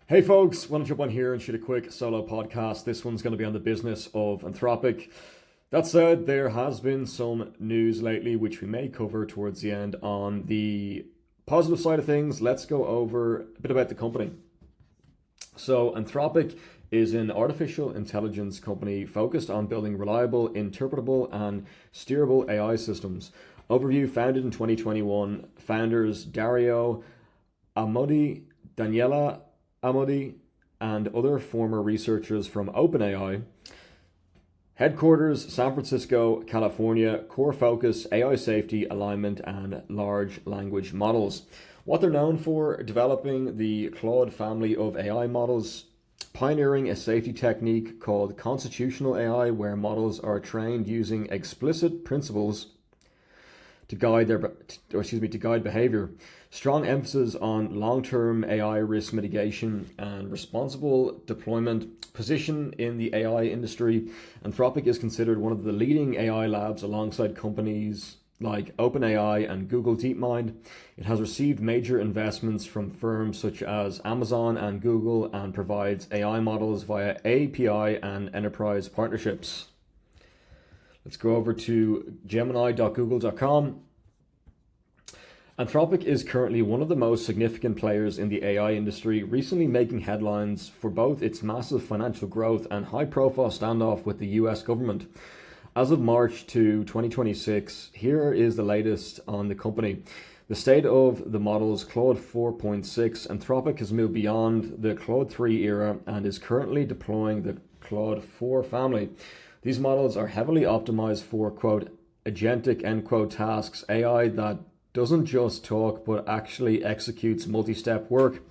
Hey folks, want to jump on here and shoot a quick solo podcast. This one's going to be on the business of Anthropic. That said, there has been some news lately which we may cover towards the end. On the positive side of things, let's go over a bit about the company. So Anthropic is an artificial intelligence company focused on building reliable, interpretable, and steerable AI systems. Overview: founded in 2021, founders Dario Amodi, Daniela Amodi, and other former researchers from OpenAI. Headquarters: San Francisco, California. Core focus: AI safety, alignment, and large language models. What they're known for: developing the Claude family of AI models, pioneering a safety technique called constitutional AI, where models are trained using explicit principles to guide behavior. Strong emphasis on long-term AI risk mitigation and responsible deployment. Position in the AI industry: Anthropic is considered one of the leading AI labs alongside companies like OpenAI and Google DeepMind. It has received major investments from firms such as Amazon and Google and provides AI models via API and enterprise partnerships. Let's go over to gemini.google.com. Anthropic is currently one of the most significant players in the AI industry, recently making headlines for both its massive financial growth and high-profile standoff with the US government. As of March 2026, here is the latest on the company. The state of the models: Claude 4.6. Anthropic has moved beyond the Claude 3 era and is currently deploying the Claude 4 family. These models are heavily optimized for, quote, agentic, end quote, tasks, AI that doesn't just talk but actually executes multi-step work.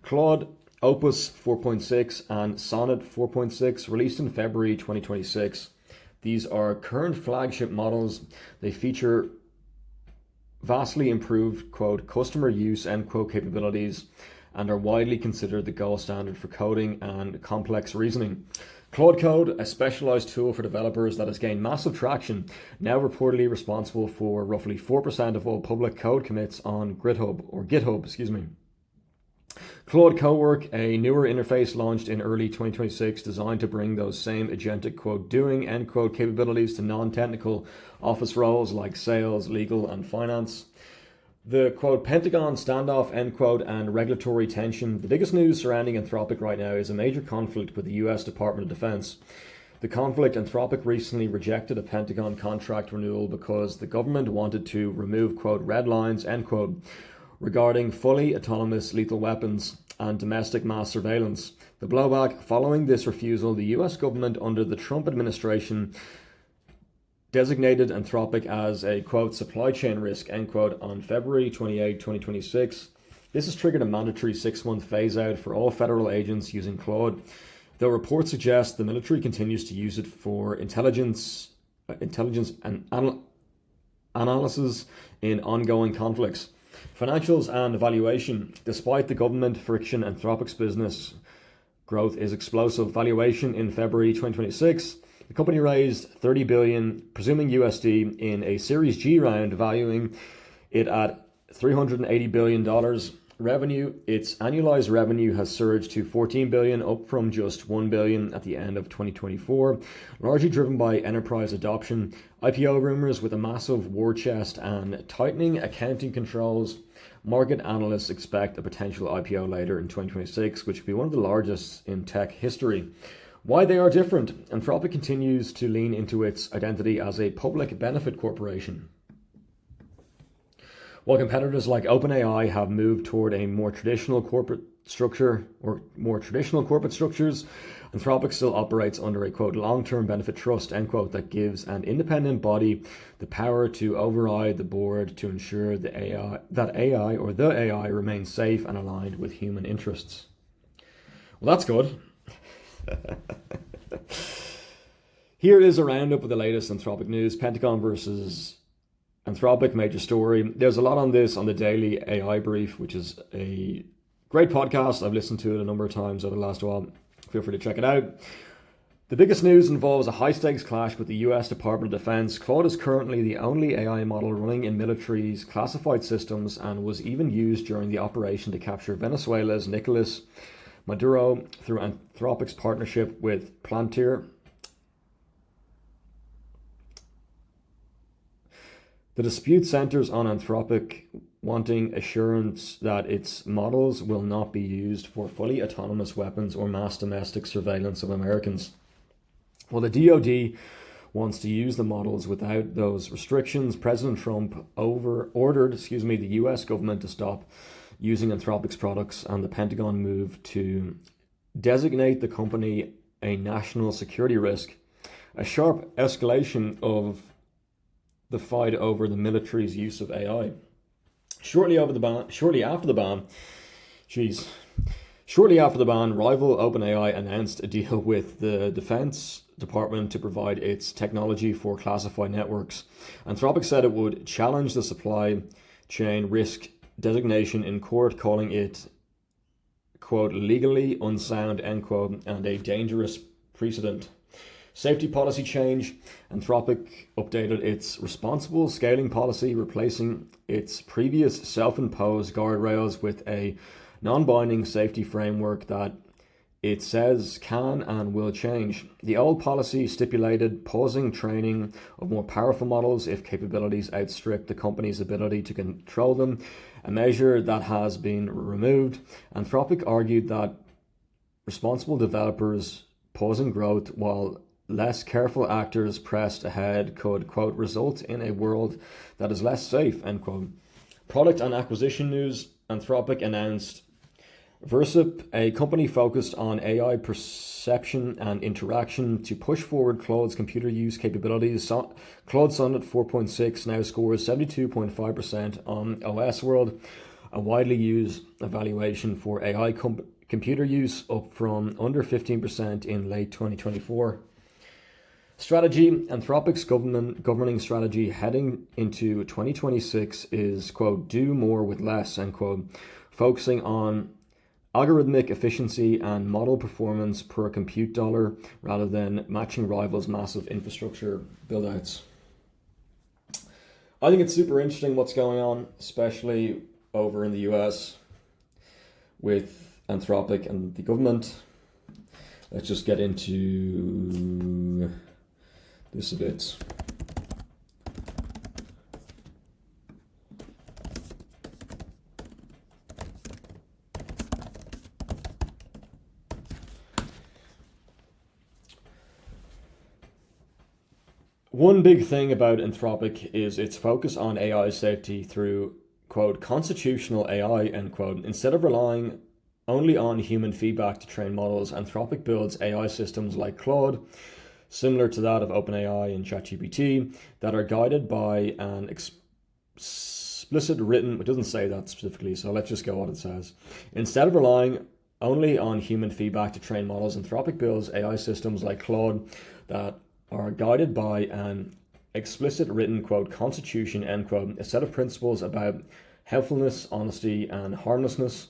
Claude Opus 4.6 and Sonnet 4.6, released in February 2026. These are current flagship models. They feature vastly improved, quote, customer use, end quote, capabilities, and are widely considered the gold standard for coding and complex reasoning. Claude Code, a specialized tool for developers that has gained massive traction, now reportedly responsible for roughly 4% of all public code commits on GitHub. Claude Cowork, a newer interface launched in early 2026, designed to bring those same agentic, quote, doing, end quote, capabilities to non-technical office roles like sales, legal, and finance. The, quote, Pentagon standoff, end quote, and regulatory tension. The biggest news surrounding Anthropic right now is a major conflict with the US Department of Defense. The conflict: Anthropic recently rejected a Pentagon contract renewal because the government wanted to remove, quote, red lines, end quote, regarding fully autonomous lethal weapons and domestic mass surveillance. The blowback: following this refusal, the US government under the Trump administration designated Anthropic as a, quote, supply chain risk, end quote, on February 28, 2026. This has triggered a mandatory 6-month phase out for all federal agents using Claude, though reports suggest the military continues to use it for intelligence and analysis in ongoing conflicts. Financials and valuation: despite the government friction, Anthropic's business growth is explosive. Valuation: in February 2026, the company raised $30 billion, presuming USD, in a Series G round, valuing it at $380 billion. Revenue: its annualized revenue has surged to $14 billion, up from just $1 billion at the end of 2024, largely driven by enterprise adoption. IPO rumors: with a massive war chest and tightening accounting controls, market analysts expect a potential IPO later in 2026, which could be one of the largest in tech history. Why they are different: Anthropic continues to lean into its identity as a public benefit corporation. While competitors like OpenAI have moved toward a more traditional corporate structures, Anthropic still operates under a, quote, long-term benefit trust, end quote, that gives an independent body the power to override the board to ensure the AI remains safe and aligned with human interests. Well, that's good. Here is a roundup of the latest Anthropic news. Pentagon versus Anthropic, major story. There's a lot on this on the Daily AI Brief, which is a great podcast. I've listened to it a number of times over the last while. Feel free to check it out. The biggest news involves a high-stakes clash with the US Department of Defense. Claude is currently the only AI model running in military's classified systems and was even used during the operation to capture Venezuela's Nicolas Maduro through Anthropic's partnership with Palantir. The dispute centers on Anthropic wanting assurance that its models will not be used for fully autonomous weapons or mass domestic surveillance of Americans. While the DoD wants to use the models without those restrictions, President Trump ordered the US government to stop using Anthropic's products, and the Pentagon moved to designate the company a national security risk, a sharp escalation of the fight over the military's use of AI. Shortly after the ban, rival OpenAI announced a deal with the Defense Department to provide its technology for classified networks. Anthropic said it would challenge the supply chain risk designation in court, calling it, quote, legally unsound, end quote, and a dangerous precedent. Safety policy change. Anthropic updated its responsible scaling policy, replacing its previous self-imposed guardrails with a non-binding safety framework that it says can and will change. The old policy stipulated pausing training of more powerful models if capabilities outstrip the company's ability to control them, a measure that has been removed. Anthropic argued that responsible developers pausing growth while less careful actors pressed ahead could, quote, result in a world that is less safe, end quote. Product and acquisition news. Anthropic announced Versip, a company focused on AI perception and interaction, to push forward Claude's computer use capabilities. Claude Sonnet 4.6 now scores 72.5% on OS World, a widely used evaluation for AI computer use, up from under 15% in late 2024. Strategy. Anthropic's governing strategy heading into 2026 is, quote, do more with less, end quote, focusing on algorithmic efficiency and model performance per compute dollar rather than matching rivals' massive infrastructure buildouts. I think it's super interesting what's going on, especially over in the US with Anthropic and the government. Let's just get into this a bit. One big thing about Anthropic is its focus on AI safety through, quote, constitutional AI, end quote. Instead of relying only on human feedback to train models, Anthropic builds AI systems like Claude, similar to that of OpenAI and ChatGPT, that are guided by an explicit written, it doesn't say that specifically, so let's just go what it says. Instead of relying only on human feedback to train models, Anthropic builds AI systems like Claude that are guided by an explicit written, quote, constitution, end quote, a set of principles about helpfulness, honesty, and harmlessness.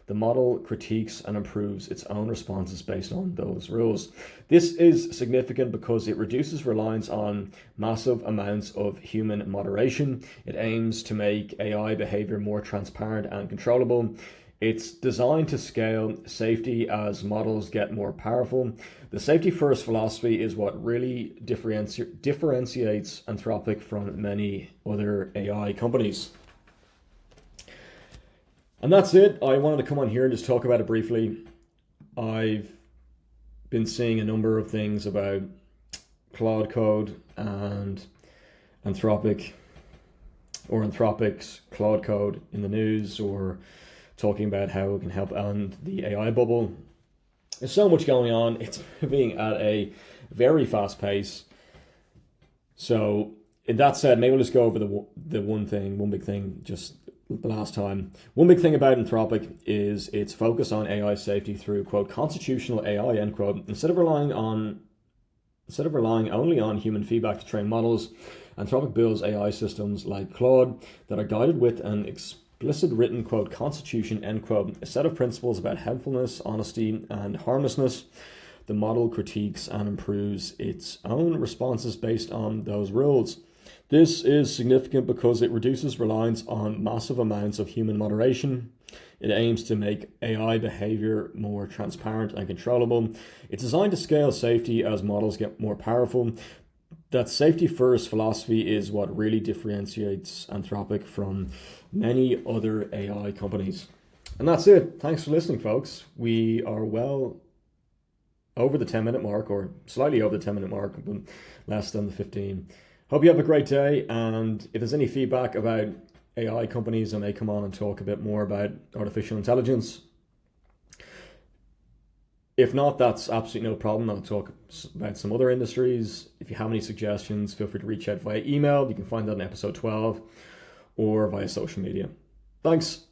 The model critiques and improves its own responses based on those rules. This is significant because it reduces reliance on massive amounts of human moderation. It aims to make AI behavior more transparent and controllable. It's designed to scale safety as models get more powerful. The safety-first philosophy is what really differentiates Anthropic from many other AI companies. And that's it. I wanted to come on here and just talk about it briefly. I've been seeing a number of things about Claude Code and Anthropic's Claude Code in the news, or talking about how it can help end the AI bubble. There's so much going on. It's moving at a very fast pace. So, in that said, maybe we'll just go over the one big thing, just the last time. One big thing about Anthropic is its focus on AI safety through, quote, constitutional AI, end quote. Instead of relying only on human feedback to train models, Anthropic builds AI systems like Claude that are guided with an explicit written, quote, constitution, end quote, a set of principles about helpfulness, honesty, and harmlessness. The model critiques and improves its own responses based on those rules. This is significant because it reduces reliance on massive amounts of human moderation. It aims to make AI behavior more transparent and controllable. It's designed to scale safety as models get more powerful. That safety first philosophy is what really differentiates Anthropic from many other AI companies. And that's it. Thanks for listening, folks. We are well over the 10-minute mark, or slightly over the 10-minute mark, but less than the 15. Hope you have a great day. And if there's any feedback about AI companies, I may come on and talk a bit more about artificial intelligence. If not, that's absolutely no problem. I'll talk about some other industries. If you have any suggestions, feel free to reach out via email. You can find that in episode 12 or via social media. Thanks.